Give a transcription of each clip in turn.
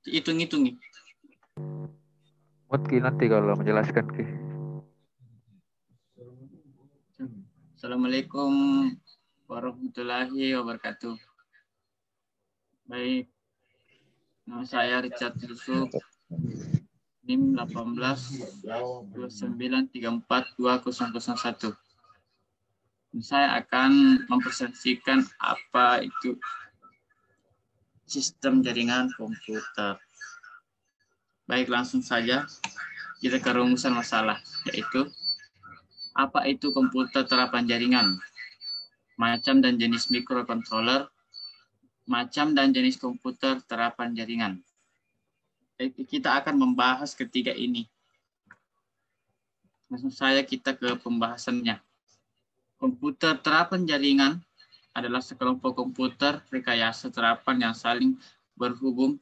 Hitung-hitung. Mungkin nanti kalau menjelaskan Ki. Assalamualaikum warahmatullahi wabarakatuh. Baik, nama saya Richard Yusuf, NIM 1829342001. Saya akan mempresentasikan apa itu sistem jaringan komputer. Baik, langsung saja kita ke rumusan masalah, yaitu apa itu komputer terapan jaringan, macam dan jenis microcontroller, macam dan jenis komputer terapan jaringan. Kita akan membahas ketiga ini. Langsung saja kita ke pembahasannya. Komputer terapan jaringan adalah sekelompok komputer rekayasa terapan yang saling berhubungan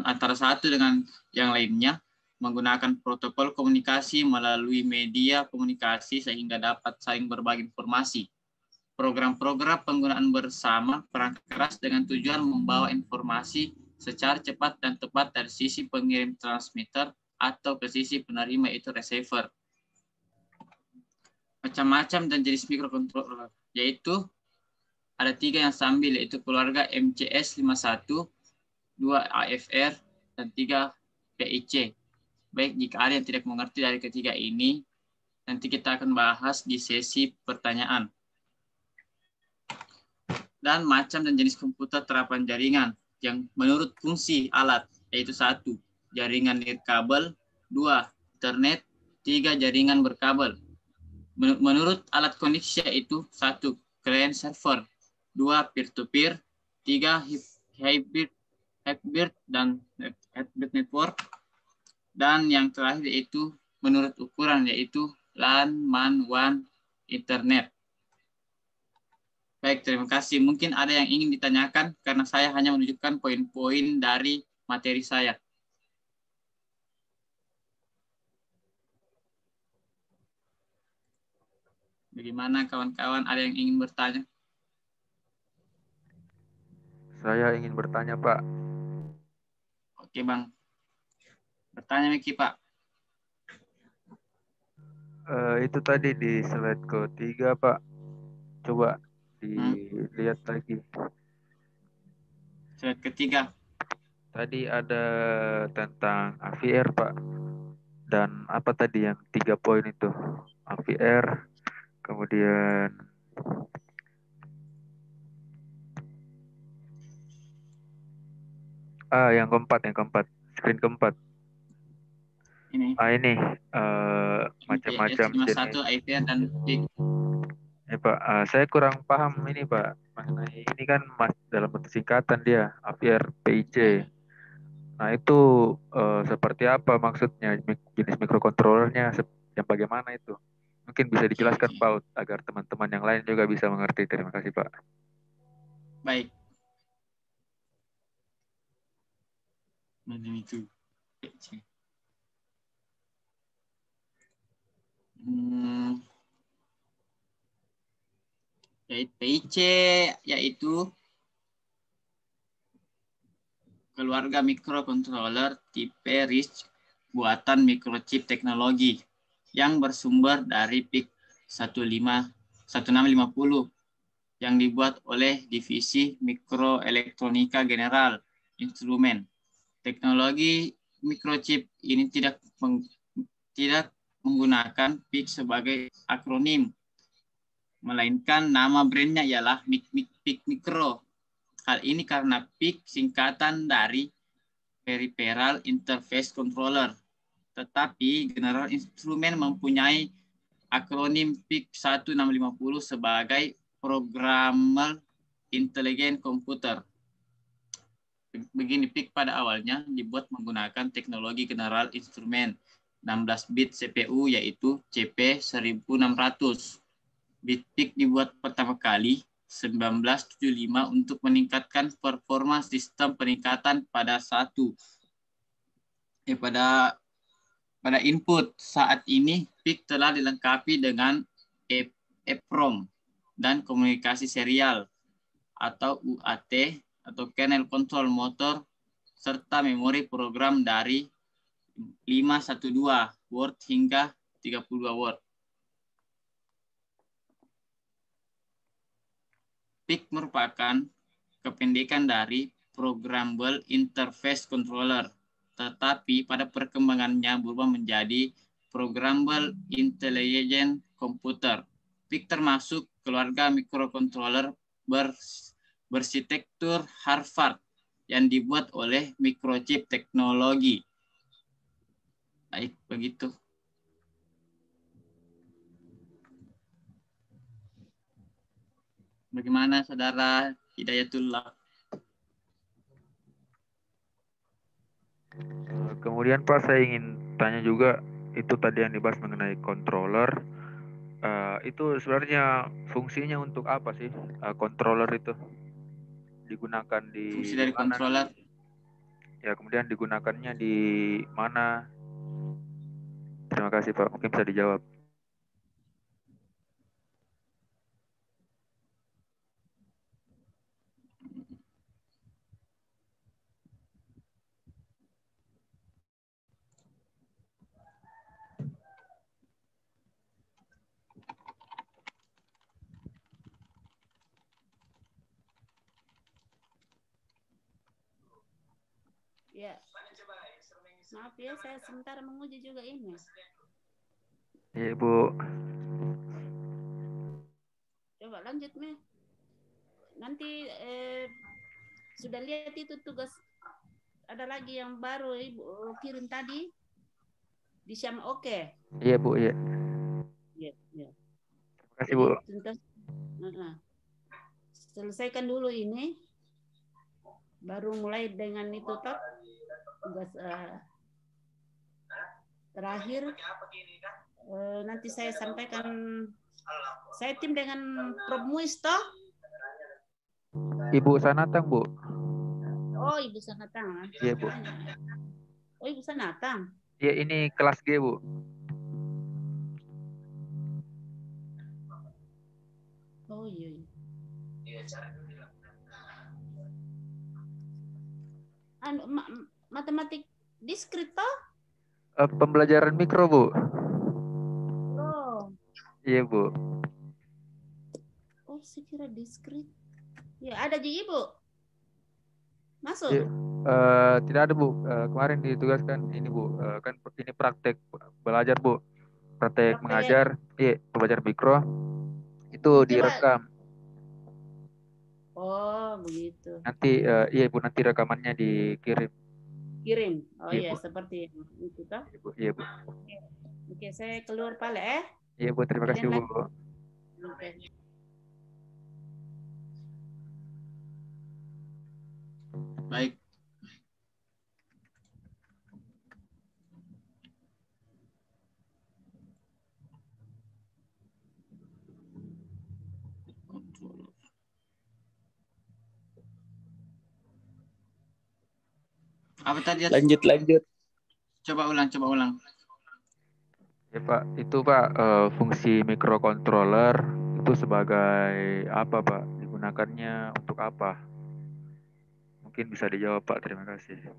antara satu dengan yang lainnya menggunakan protokol komunikasi melalui media komunikasi sehingga dapat saling berbagi informasi. Program-program penggunaan bersama perangkat keras dengan tujuan membawa informasi secara cepat dan tepat dari sisi pengirim transmitter atau ke sisi penerima yaitu receiver. Macam-macam dan jenis microcontroller, yaitu ada 3 yang sambil, yaitu keluarga MCS 51, 2 AFR, dan 3 PIC. Baik, jika ada yang tidak mengerti dari ketiga ini, nanti kita akan bahas di sesi pertanyaan. Dan macam dan jenis komputer terapan jaringan yang menurut fungsi alat, yaitu 1, jaringan nirkabel, 2, internet, 3, jaringan berkabel. Menurut alat koneksi yaitu 1, client server, 2, peer-to-peer, 3, hybrid dan hybrid network, dan yang terakhir yaitu menurut ukuran yaitu LAN, MAN, WAN, Internet. Baik, terima kasih. Mungkin ada yang ingin ditanyakan karena saya hanya menunjukkan poin-poin dari materi saya. Bagaimana kawan-kawan, ada yang ingin bertanya? Saya ingin bertanya, Pak. Oke, Bang. Bertanya, Miki, Pak. Itu tadi di slide ke-3, Pak. Coba dilihat lagi. Slide ketiga. Tadi ada tentang AVR, Pak. Dan apa tadi yang 3 poin itu? AVR, kemudian yang keempat, screen keempat. Ini. Ini macam-macam jenis. 51, IPR, dan PIC. Ya, Pak, saya kurang paham ini, Pak. Mengenai ini kan dalam bentuk singkatan dia, AVR, PIC. Nah, itu seperti apa maksudnya jenis mikrokontrolernya yang bagaimana itu? Mungkin bisa dijelaskan, Oke. Pak, agar teman-teman yang lain juga bisa mengerti. Terima kasih, Pak. Baik. Itu. Yaitu PIC, yaitu keluarga mikrocontroller tipe RISC buatan microchip teknologi yang bersumber dari PIC 1650 yang dibuat oleh divisi mikroelektronika General Instrument. Teknologi microchip ini tidak menggunakan PIC sebagai akronim, melainkan nama brandnya ialah PIC Micro. Hal ini karena PIC singkatan dari Peripheral Interface Controller. Tetapi General Instrument mempunyai akronim PIC 1650 sebagai Programmable Intelligent Computer. Begini, PIC pada awalnya dibuat menggunakan teknologi General Instrument 16-bit CPU yaitu CP1600. Bit PIC dibuat pertama kali 1975 untuk meningkatkan performa sistem peningkatan pada pada input. Saat ini PIC telah dilengkapi dengan EEPROM dan komunikasi serial atau UAT atau Kernel Control Motor serta memori program dari 512 word hingga 32 word. PIC merupakan kependekan dari Programmable Interface Controller, tetapi pada perkembangannya berubah menjadi Programmable Intelligent Computer. PIC termasuk keluarga mikrokontroler berarsitektur Harvard yang dibuat oleh Microchip Teknologi. Baik, begitu. Bagaimana Saudara Hidayatullah? Kemudian Pak, saya ingin tanya juga, itu tadi yang dibahas mengenai controller. Itu sebenarnya fungsinya untuk apa sih controller itu? Digunakan Fungsi di dari mana? controller. Ya, kemudian digunakannya di mana? Terima kasih Pak, mungkin bisa dijawab. Ya, maaf ya, saya sebentar menguji juga ini. Iya Bu. Coba lanjut, Me. Nanti sudah lihat itu tugas, ada lagi yang baru Ibu kirim tadi di Syam Oke. Iya Bu, iya. Ya, ya. Terima kasih Jadi Bu. tuntas, selesaikan dulu ini, baru mulai dengan itu toh tugas terakhir. Nanti saya sampaikan, saya tim dengan Prof Muis toh. Ibu Sanatang Bu. Oh, Ibu Sanatang. Iya Bu. Oh, Ibu Sanatang. Iya, ini kelas G Bu. Oh iya. Matematik diskrit toh? Pembelajaran mikro Bu. Oh. Iya Bu. Oh, saya kira diskrit. Ya, ada di Ibu. Masuk. Iya. Tidak ada Bu. Kemarin ditugaskan ini Bu. Kan ini praktek belajar Bu. Praktek mengajar. Iya, belajar mikro. Itu Coba. direkam. Oh, begitu. Nanti iya Bu, nanti rekamannya dikirim. Kirim. Oh Iya iya, Bu. seperti itu toh. Iya Bu. Iya Bu. Oke, saya keluar pala Iya Bu, terima kasih Bu. Oke. Baik. Apa tadi? Lanjut. Coba ulang. Ya Pak, itu Pak fungsi microcontroller itu sebagai apa Pak? Digunakannya untuk apa? Mungkin bisa dijawab Pak, terima kasih.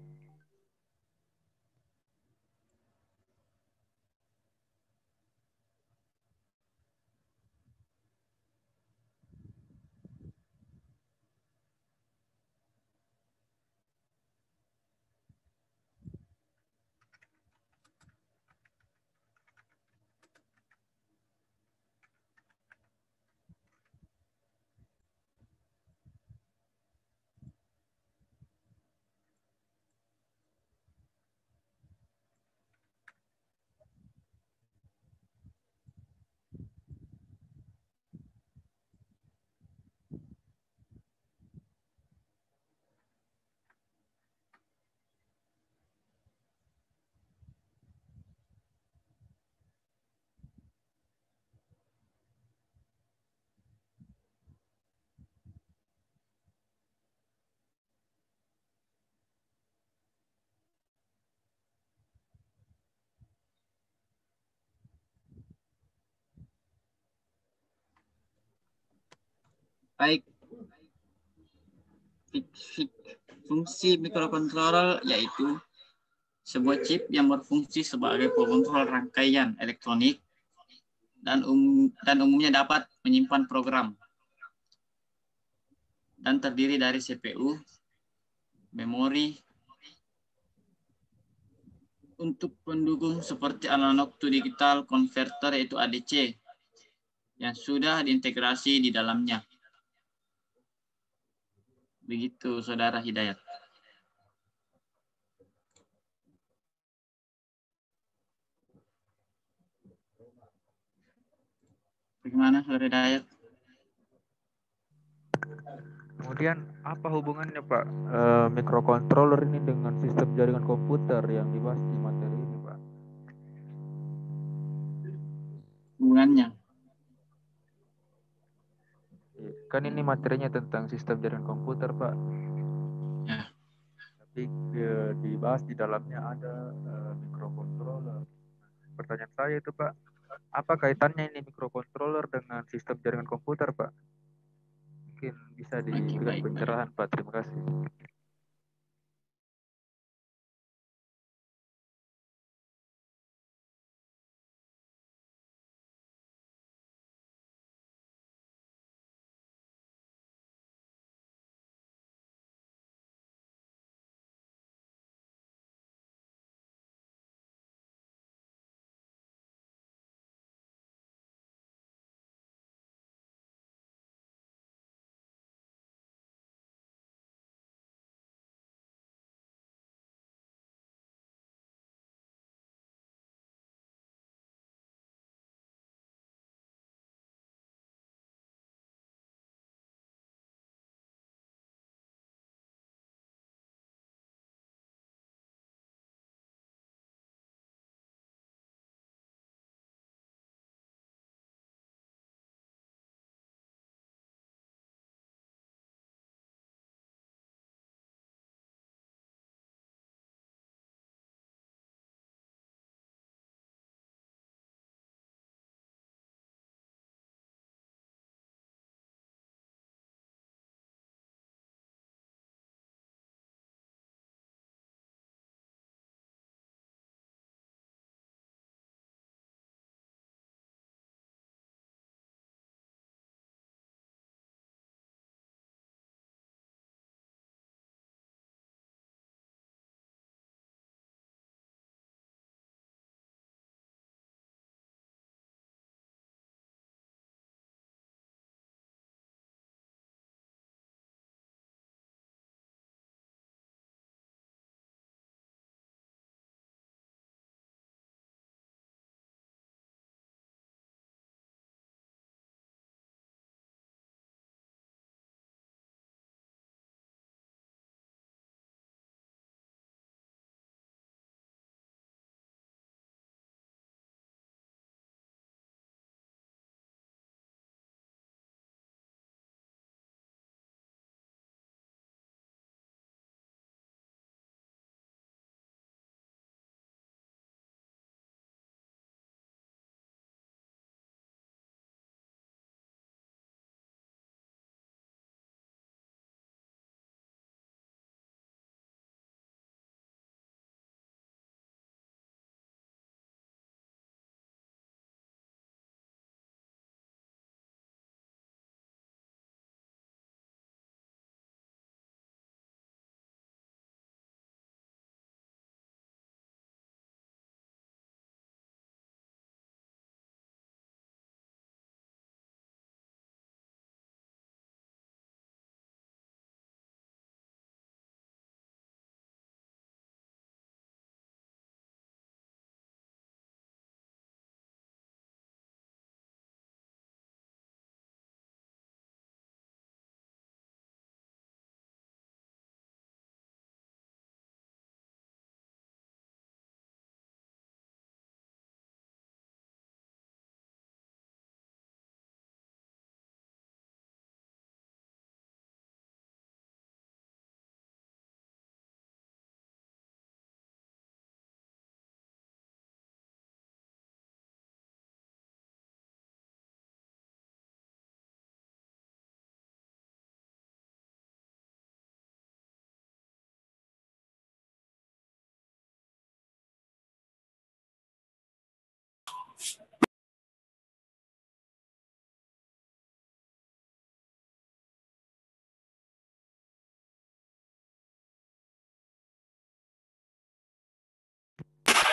Baik. Fungsi mikrokontroler yaitu sebuah chip yang berfungsi sebagai pengontrol rangkaian elektronik dan umumnya dapat menyimpan program dan terdiri dari CPU, memori, untuk pendukung seperti analog to digital converter yaitu ADC yang sudah diintegrasi di dalamnya. Begitu, Saudara Hidayat. Bagaimana, Saudara Hidayat? Kemudian apa hubungannya Pak microcontroller ini dengan sistem jaringan komputer yang dibahas di materi ini Pak? Hubungannya? Kan ini materinya tentang sistem jaringan komputer Pak. Ya. Tapi dibahas di dalamnya ada microcontroller. Pertanyaan saya itu Pak, apa kaitannya ini microcontroller dengan sistem jaringan komputer Pak? Mungkin bisa Oke, diberikan baik. pencerahan Pak. Terima kasih.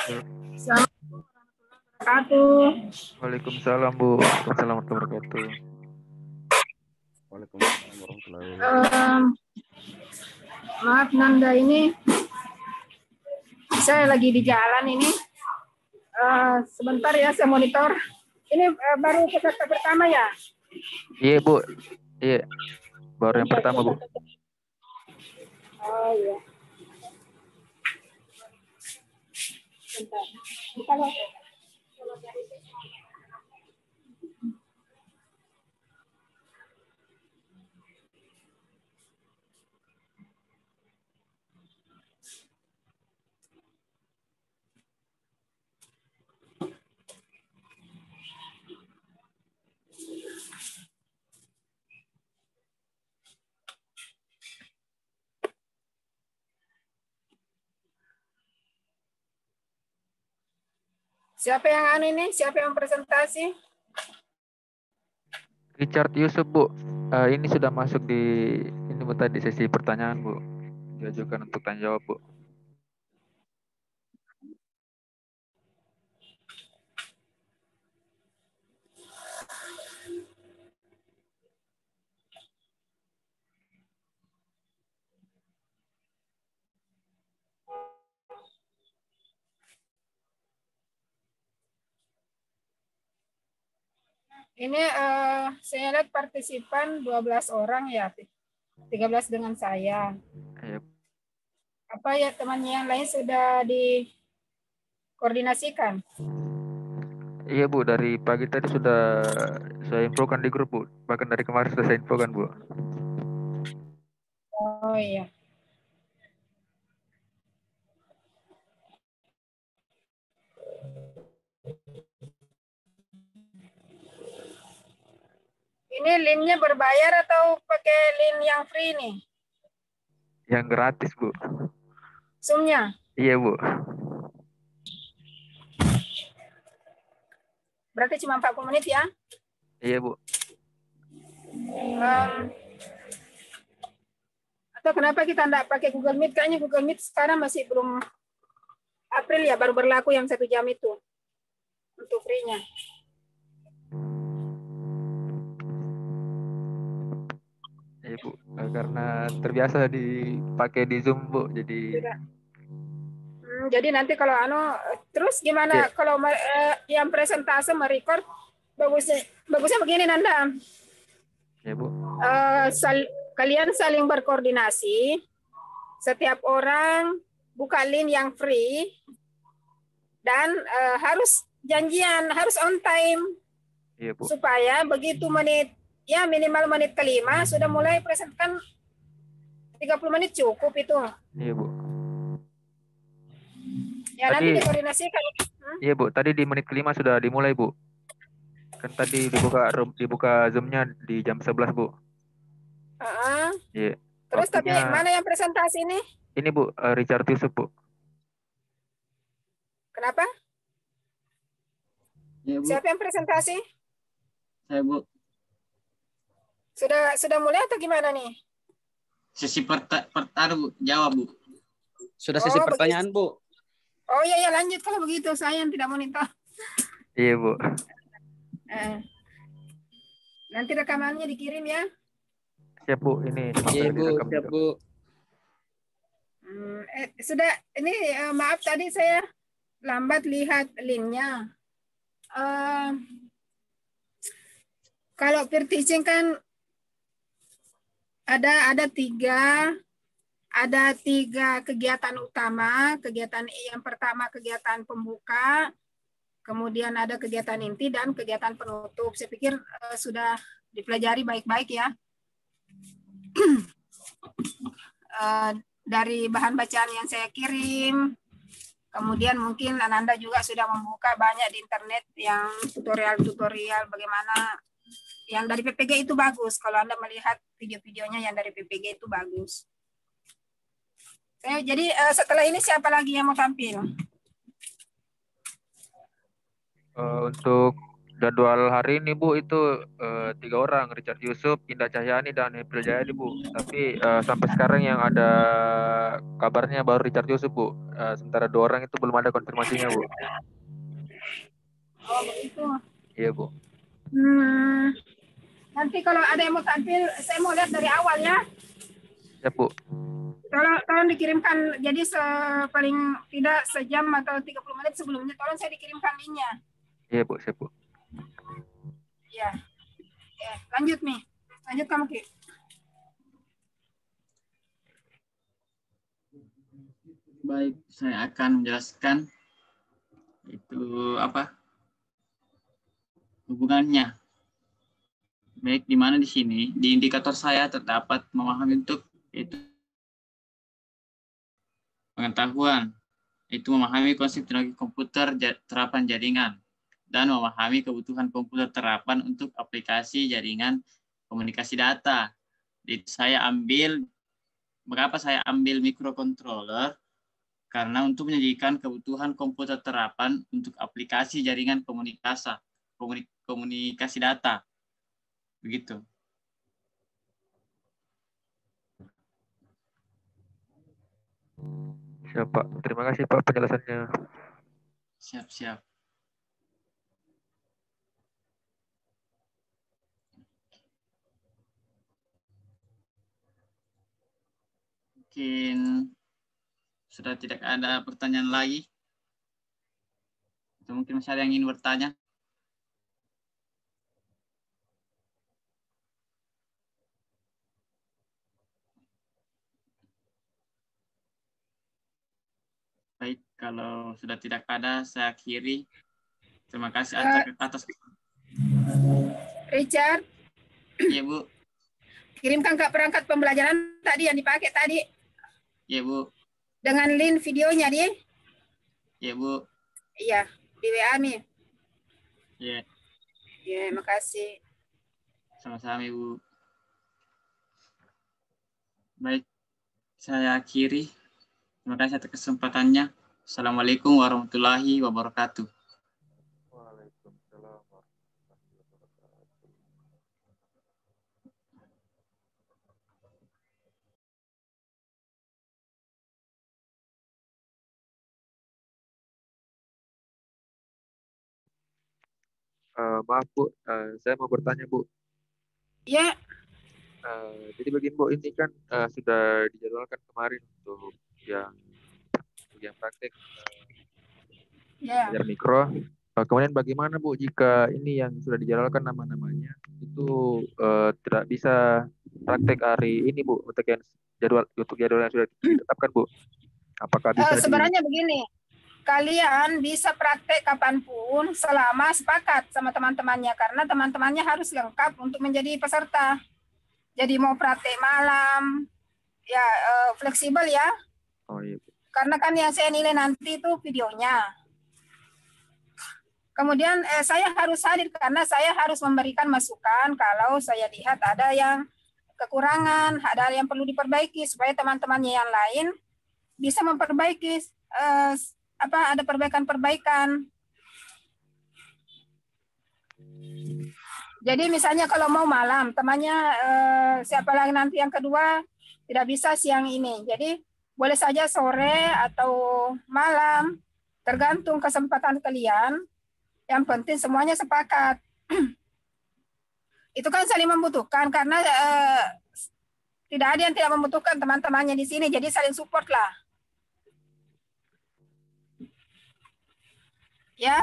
Assalamualaikum warahmatullahi wabarakatuh. Waalaikumsalam Bu. Waalaikumsalam warahmatullahi wabarakatuh. Waalaikumsalam warahmatullahi wabarakatuh. Maaf Nanda, ini saya lagi di jalan ini. Sebentar ya, saya monitor. Ini baru peserta pertama ya? Iya Bu. Iya. Baru yang pertama Bu. Oh iya. Bentar. Buka loh. Siapa yang ini? Siapa yang presentasi? Richard Yusuf Bu. Ini sudah masuk di ini Bu tadi sesi pertanyaan Bu. Diajukan untuk tanya jawab Bu. Ini saya lihat partisipan 12 orang ya. 13 dengan saya. Iya. Apa ya temannya yang lain sudah dikoordinasikan? Iya Bu, dari pagi tadi sudah saya infokan di grup Bu. Bahkan dari kemarin sudah saya infokan Bu. Oh iya. Ini linknya berbayar atau pakai link yang free nih? Yang gratis Bu. Zoom-nya? Iya Bu. Berarti cuma 40 menit ya? Iya Bu. Atau kenapa kita enggak pakai Google Meet? Kayaknya Google Meet sekarang masih belum April ya, baru berlaku yang 1 jam itu untuk free-nya. Iya Bu, karena terbiasa dipakai di Zoom Bu, jadi Jadi nanti kalau terus gimana kalau yang presentase merecord bagusnya begini Nanda. ya Bu. Kalian saling berkoordinasi. Setiap orang buka link yang free dan harus janjian, harus on time. Iya Bu. Supaya begitu menit ya minimal menit kelima sudah mulai presentkan 30 menit cukup itu. Iya Bu. Ya Tadi, nanti dikoordinasikan. Iya Bu, tadi di menit kelima sudah dimulai Bu. Kan tadi dibuka Zoom-nya di jam 11 Bu. Iya. Terus Waktunya, tapi mana yang presentasi ini? Ini Bu, Richard Yusuf Bu. Kenapa? Ya, Bu. Siapa yang presentasi? Saya Bu. Sudah mulai atau gimana nih? Sesi pertanyaan Bu, jawab Bu. Sudah sesi pertanyaan Bu. Oh iya lanjut kalau begitu, saya yang tidak monitor. Iya Bu. Nanti rekamannya dikirim ya. Siap Bu, ini Iya Bu, siap Bu. Sudah ini maaf tadi saya lambat lihat linknya. Kalau peer teaching kan ada tiga kegiatan utama. Kegiatan yang pertama kegiatan pembuka, kemudian ada kegiatan inti dan kegiatan penutup. Saya pikir sudah dipelajari baik-baik ya. Dari bahan bacaan yang saya kirim, kemudian mungkin Ananda juga sudah membuka banyak di internet yang tutorial-tutorial bagaimana yang dari PPG itu bagus. Kalau Anda melihat video-videonya yang dari PPG itu bagus. Jadi setelah ini siapa lagi yang mau tampil? Untuk jadwal hari ini Bu itu 3 orang, Richard Yusuf, Indah Cahyani, dan April Jayadi Bu. Tapi sampai sekarang yang ada kabarnya baru Richard Yusuf Bu. Sementara 2 orang itu belum ada konfirmasinya Bu. Oh begitu. Iya Bu. Nanti kalau ada yang mau tampil, saya mau lihat dari awal ya. Ya Bu. Tolong dikirimkan, jadi paling tidak sejam atau 30 menit sebelumnya, tolong saya dikirimkan linknya. Iya Bu, siap Bu. Ya. Lanjut nih. Lanjut kamu Ki. Baik, saya akan menjelaskan itu apa hubungannya. Baik, di mana di sini di indikator saya terdapat memahami untuk itu pengetahuan, itu memahami konsep teknologi komputer terapan jaringan dan memahami kebutuhan komputer terapan untuk aplikasi jaringan komunikasi data. Jadi mengapa saya ambil microcontroller? Karena untuk menyajikan kebutuhan komputer terapan untuk aplikasi jaringan komunikasi data. Begitu. Siap Pak. Terima kasih Pak penjelasannya. Siap. Mungkin sudah tidak ada pertanyaan lagi. Atau mungkin masih ada yang ingin bertanya? Baik, kalau sudah tidak ada, saya akhiri. Terima kasih atas. Richard. Iya, Bu. Kirimkan ke perangkat pembelajaran tadi yang dipakai tadi. Iya, Bu. Dengan link videonya dia. Iya, Bu. Iya, di WA nih. Iya. Iya, makasih. Sama-sama, Ibu. Baik, saya akhiri. Terima kasih atas kesempatannya. Assalamualaikum warahmatullahi wabarakatuh. Waalaikumsalam warahmatullahi wabarakatuh. Maaf Bu, saya mau bertanya Bu. Iya. Jadi begini Bu, ini kan sudah dijadwalkan kemarin untuk yang praktek belajar mikro. Kemudian bagaimana Bu jika ini yang sudah dijadwalkan nama-namanya itu tidak bisa praktek hari ini Bu, untuk jadwal yang sudah ditetapkan Bu? Apakah bisa sebenarnya begini, kalian bisa praktek kapanpun selama sepakat sama teman-temannya, karena teman-temannya harus lengkap untuk menjadi peserta. Jadi mau praktek malam, ya fleksibel ya. Oh iya. Karena kan yang saya nilai nanti itu videonya. Kemudian saya harus hadir karena saya harus memberikan masukan kalau saya lihat ada yang kekurangan, ada yang perlu diperbaiki supaya teman-temannya yang lain bisa memperbaiki ada perbaikan-perbaikan. Jadi misalnya kalau mau malam, temannya siapa lagi nanti yang kedua tidak bisa siang ini. Jadi boleh saja sore atau malam, tergantung kesempatan kalian. Yang penting semuanya sepakat. Itu kan saling membutuhkan karena tidak ada yang tidak membutuhkan teman-temannya di sini. Jadi saling support lah. Ya,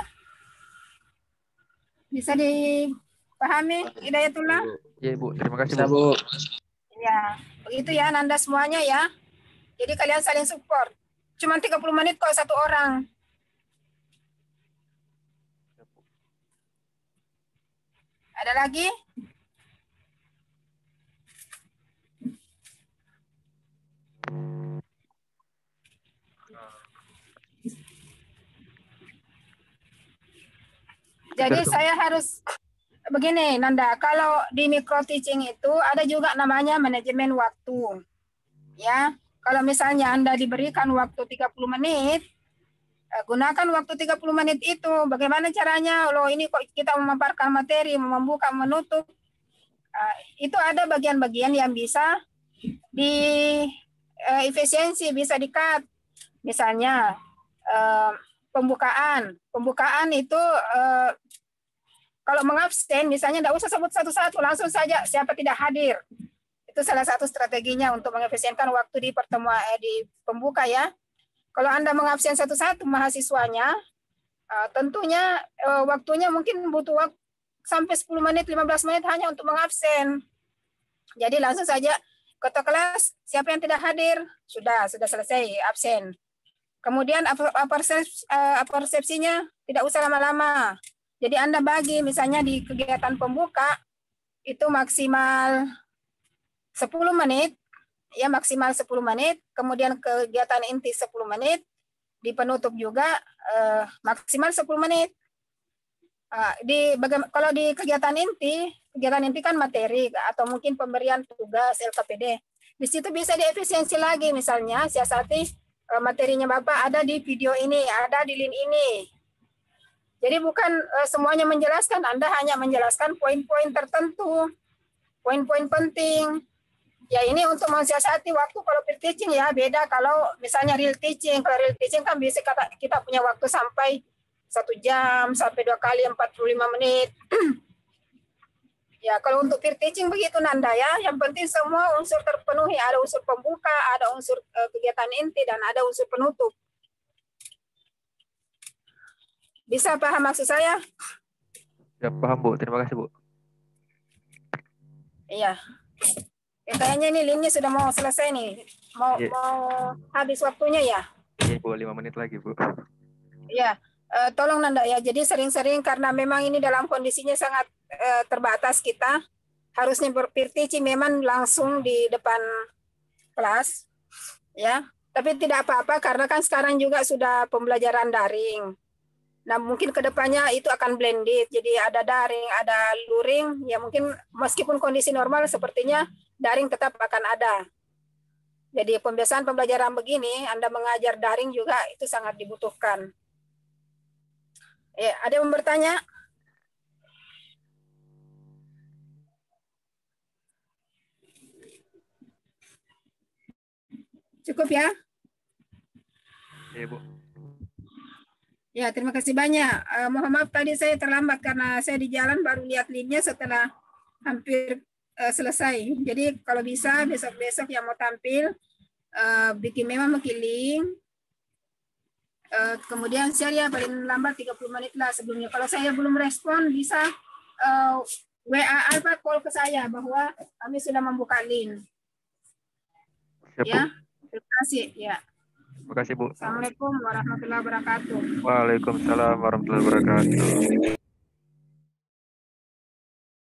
bisa dipahami Hidayatullah? Iya Bu, terima kasih Bisa, Bu. Ya, begitu ya Nanda semuanya ya. Jadi kalian saling support. Cuma 30 menit kok satu orang. Ada lagi? Jadi saya harus begini Nanda, kalau di micro teaching itu ada juga namanya manajemen waktu. Ya, kalau misalnya Anda diberikan waktu 30 menit, Gunakan waktu 30 menit itu. Bagaimana caranya? Loh, ini kok kita memaparkan materi, membuka, menutup. Itu ada bagian-bagian yang bisa di efisiensi, bisa di-cut. Misalnya pembukaan. Pembukaan itu kalau mengabsen, misalnya tidak usah sebut satu-satu, langsung saja siapa tidak hadir. Itu salah satu strateginya untuk mengefisienkan waktu di pertemuan di pembuka ya. Kalau Anda mengabsen satu-satu mahasiswanya, tentunya waktunya mungkin butuh waktu sampai 10 menit, 15 menit hanya untuk mengabsen. Jadi langsung saja ketua kelas, siapa yang tidak hadir, sudah selesai absen. Kemudian persepsinya tidak usah lama-lama. Jadi Anda bagi misalnya di kegiatan pembuka itu maksimal 10 menit, ya maksimal 10 menit, kemudian kegiatan inti 10 menit, di penutup juga maksimal 10 menit. Kalau di kegiatan inti kan materi atau mungkin pemberian tugas LKPD. Di situ bisa diefisiensi lagi, misalnya siasati materinya Bapak ada di video ini, ada di link ini. Jadi bukan semuanya menjelaskan, Anda hanya menjelaskan poin-poin tertentu, poin-poin penting. Ya ini untuk mensiasati waktu. Kalau peer teaching ya beda kalau misalnya real teaching. Kalau real teaching kan bisa kita punya waktu sampai 1 jam, sampai 2 kali 45 menit. Ya kalau untuk peer teaching begitu Nanda ya. Yang penting semua unsur terpenuhi. Ada unsur pembuka, ada unsur kegiatan inti, dan ada unsur penutup. Bisa paham maksud saya? Ya paham Bu, terima kasih Bu. Iya. Kayaknya ini linknya sudah mau selesai nih. Mau habis waktunya ya? Iya Bu, 5 menit lagi Bu. Iya. Tolong Nanda ya. Jadi sering-sering karena memang ini dalam kondisinya sangat terbatas kita. Harusnya peer teaching memang langsung di depan kelas. Ya. Tapi tidak apa-apa karena kan sekarang juga sudah pembelajaran daring. Nah mungkin kedepannya itu akan blended. Jadi ada daring, ada luring. Ya mungkin meskipun kondisi normal sepertinya daring tetap akan ada. Jadi pembiasaan pembelajaran begini, Anda mengajar daring juga itu sangat dibutuhkan. Ada yang bertanya? Cukup ya? Iya Bu. Ya, terima kasih banyak. Mohon maaf tadi saya terlambat karena saya di jalan baru lihat linknya setelah hampir selesai. Jadi kalau bisa besok-besok yang mau tampil, bikin link. Kemudian share ya paling lambat 30 menit lah sebelumnya. Kalau saya belum respon bisa WA Alfa call ke saya bahwa kami sudah membuka link. Siap, ya, Bu. terima kasih ya. Terima kasih Bu. Assalamualaikum warahmatullahi wabarakatuh. Waalaikumsalam warahmatullahi wabarakatuh.